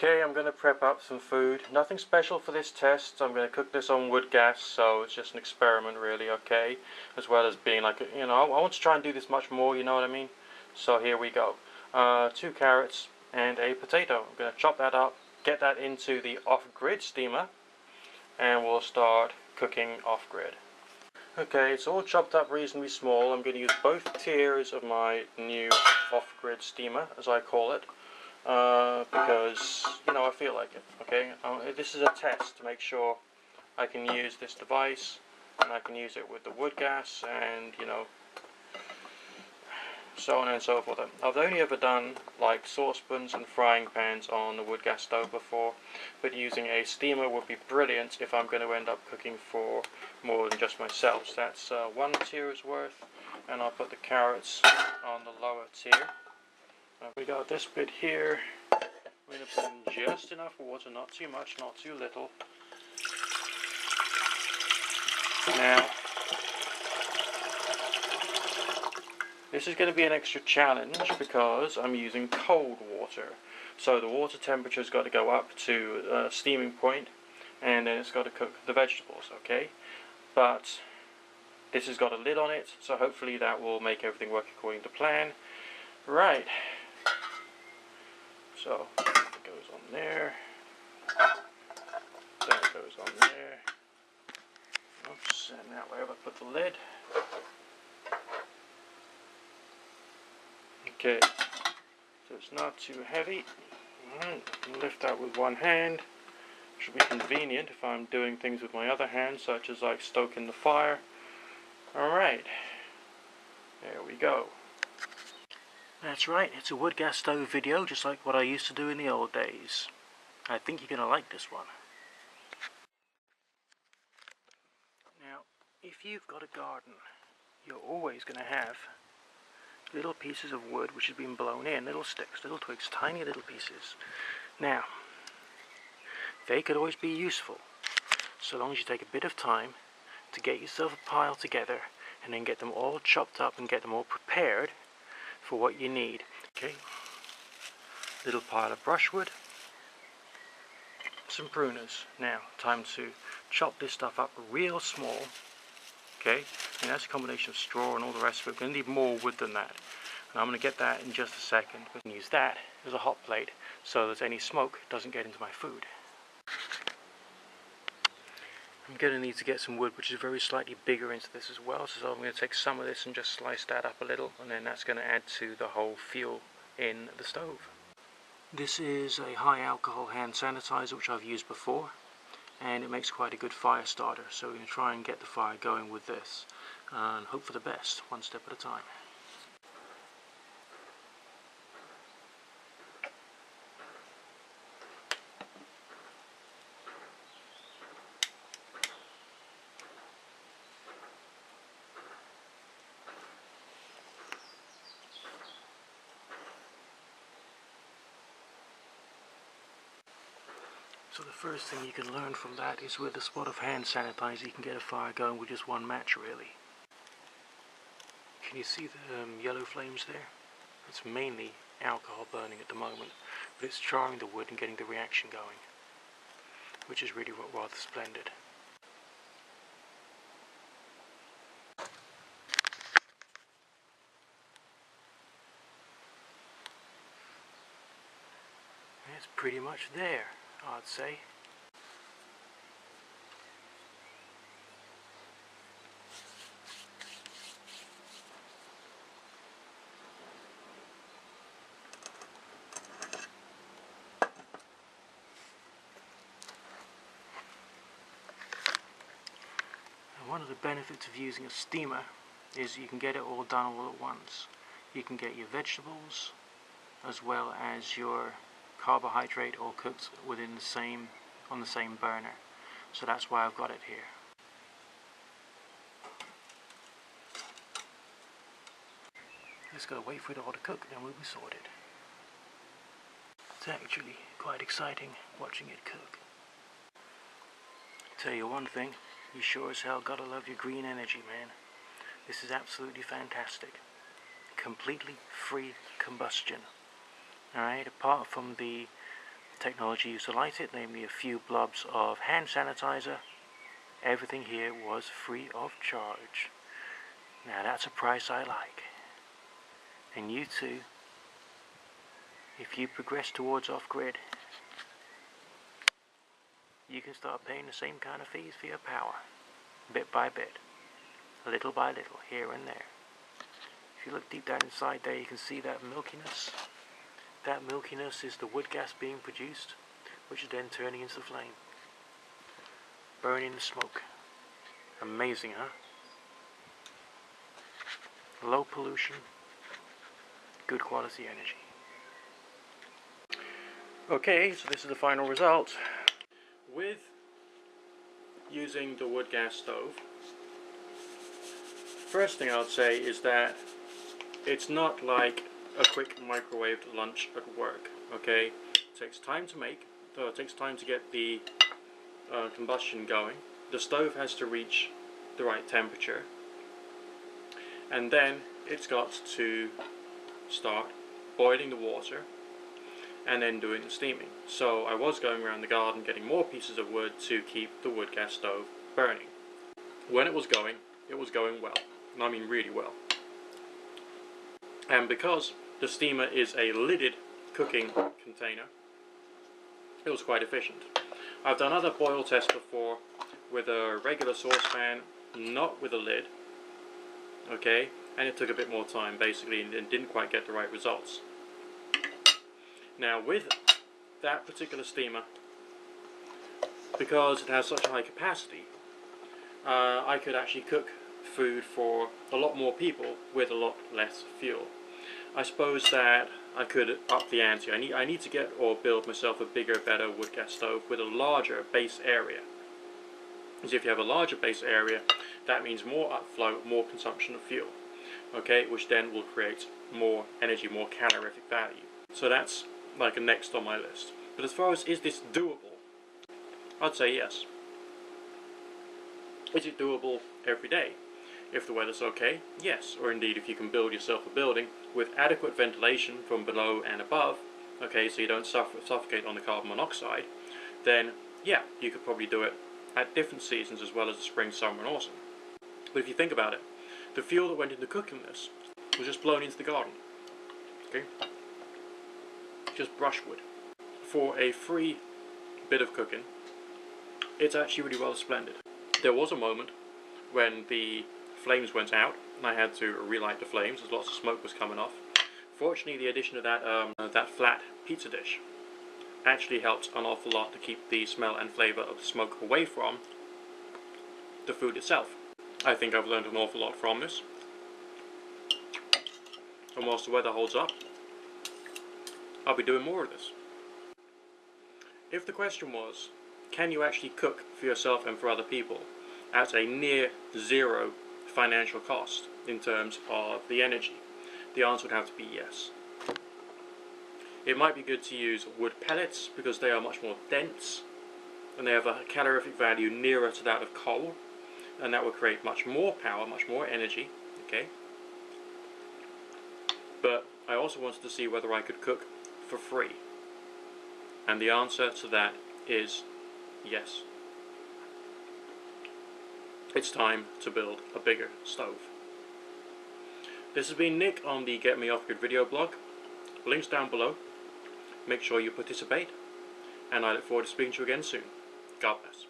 Okay, I'm going to prep up some food. Nothing special for this test. I'm going to cook this on wood gas, so it's just an experiment really, okay? As well as being like, I want to try and do this much more, you know what I mean? So here we go. 2 carrots and a potato. I'm going to chop that up, get that into the off-grid steamer, and we'll start cooking off-grid. Okay, it's all chopped up reasonably small. I'm going to use both tiers of my new off-grid steamer, as I call it. Because, I feel like it, okay? This is a test to make sure I can use this device, and I can use it with the wood gas, and, so on and so forth. I've only ever done, like, saucepans and frying pans on the wood gas stove before, but using a steamer would be brilliant if I'm going to end up cooking for more than just myself. So that's 1 tier's worth, and I'll put the carrots on the lower tier. We got this bit here. I'm going to put in just enough water, not too much, not too little. Now, this is going to be an extra challenge because I'm using cold water. So the water temperature's got to go up to steaming point, and then it's got to cook the vegetables, okay? But this has got a lid on it, so hopefully that will make everything work according to plan. Right. So, it goes on there. Then it goes on there. Oops, and that way I put the lid. Okay, so it's not too heavy. Lift that with one hand. Should be convenient if I'm doing things with my other hand, such as like stoking the fire. Alright, there we go. That's right, it's a wood gas stove video, just like what I used to do in the old days. I think you're going to like this one. Now, if you've got a garden, you're always going to have little pieces of wood which have been blown in, little sticks, little twigs, tiny little pieces. Now, they could always be useful, so long as you take a bit of time to get yourself a pile together and then get them all chopped up and get them all prepared for what you need. Okay, little pile of brushwood, some pruners. Now, time to chop this stuff up real small. Okay, and that's a combination of straw and all the rest of it. We're going to need more wood than that. And I'm going to get that in just a second. We can use that as a hot plate so that any smoke doesn't get into my food. I'm going to need to get some wood which is very slightly bigger into this as well, so I'm going to take some of this and just slice that up a little, and then that's going to add to the whole fuel in the stove. This is a high alcohol hand sanitizer which I've used before, and it makes quite a good fire starter, so we're going to try and get the fire going with this and hope for the best, one step at a time. So the first thing you can learn from that is with a spot of hand sanitizer you can get a fire going with just one match really. Can you see the yellow flames there? It's mainly alcohol burning at the moment, but it's charring the wood and getting the reaction going, which is really rather splendid. It's pretty much there, I'd say. And one of the benefits of using a steamer is you can get it all done all at once. You can get your vegetables as well as your carbohydrate all cooked on the same burner. So that's why I've got it here. Just gotta wait for it all to cook, then we'll be sorted. It's actually quite exciting watching it cook. Tell you one thing, you sure as hell gotta love your green energy, man. This is absolutely fantastic. Completely free combustion. Alright, apart from the technology used to light it, namely a few blobs of hand sanitizer. Everything here was free of charge. Now that's a price I like. And you too, if you progress towards off-grid, you can start paying the same kind of fees for your power, bit by bit, little by little, here and there. If you look deep down inside there, you can see that milkiness. That milkiness is the wood gas being produced, which is then turning into flame, burning the smoke. Amazing, huh? Low pollution, good quality energy. Okay, so this is the final result. With using the wood gas stove, first thing I would say is that it's not like a quick microwaved lunch at work, okay? It takes time to make, it takes time to get the combustion going. The stove has to reach the right temperature, and then it's got to start boiling the water and then doing the steaming. So I was going around the garden getting more pieces of wood to keep the wood gas stove burning. When it was going well, and I mean really well. And because the steamer is a lidded cooking container, it was quite efficient. I've done other boil tests before with a regular saucepan, not with a lid, okay, and it took a bit more time basically and didn't quite get the right results. Now with that particular steamer, because it has such a high capacity, I could actually cook food for a lot more people with a lot less fuel. I suppose that I could up the ante. I need to get or build myself a bigger, better wood gas stove with a larger base area. Because if you have a larger base area, that means more upflow, more consumption of fuel, okay, which then will create more energy, more calorific value. So that's like a next on my list. But as far as is this doable, I'd say yes. Is it doable every day? If the weather's okay, yes. Or indeed if you can build yourself a building with adequate ventilation from below and above, okay, so you don't suffocate on the carbon monoxide, then yeah, you could probably do it at different seasons as well as the spring, summer and autumn. But if you think about it, the fuel that went into cooking this was just blown into the garden, okay? Just brushwood. For a free bit of cooking, it's actually really well splendid. There was a moment when the flames went out and I had to relight the flames as lots of smoke was coming off. Fortunately, the addition of that flat pizza dish actually helped an awful lot to keep the smell and flavour of the smoke away from the food itself. I think I've learned an awful lot from this. And whilst the weather holds up, I'll be doing more of this. If the question was, can you actually cook for yourself and for other people at a near zero financial cost in terms of the energy? The answer would have to be yes. It might be good to use wood pellets because they are much more dense and they have a calorific value nearer to that of coal, and that will create much more power, much more energy, okay? But I also wanted to see whether I could cook for free, and the answer to that is yes. It's time to build a bigger stove. This has been Nick on the Get Me Off Grid video blog. Links down below. Make sure you participate, and I look forward to speaking to you again soon. God bless.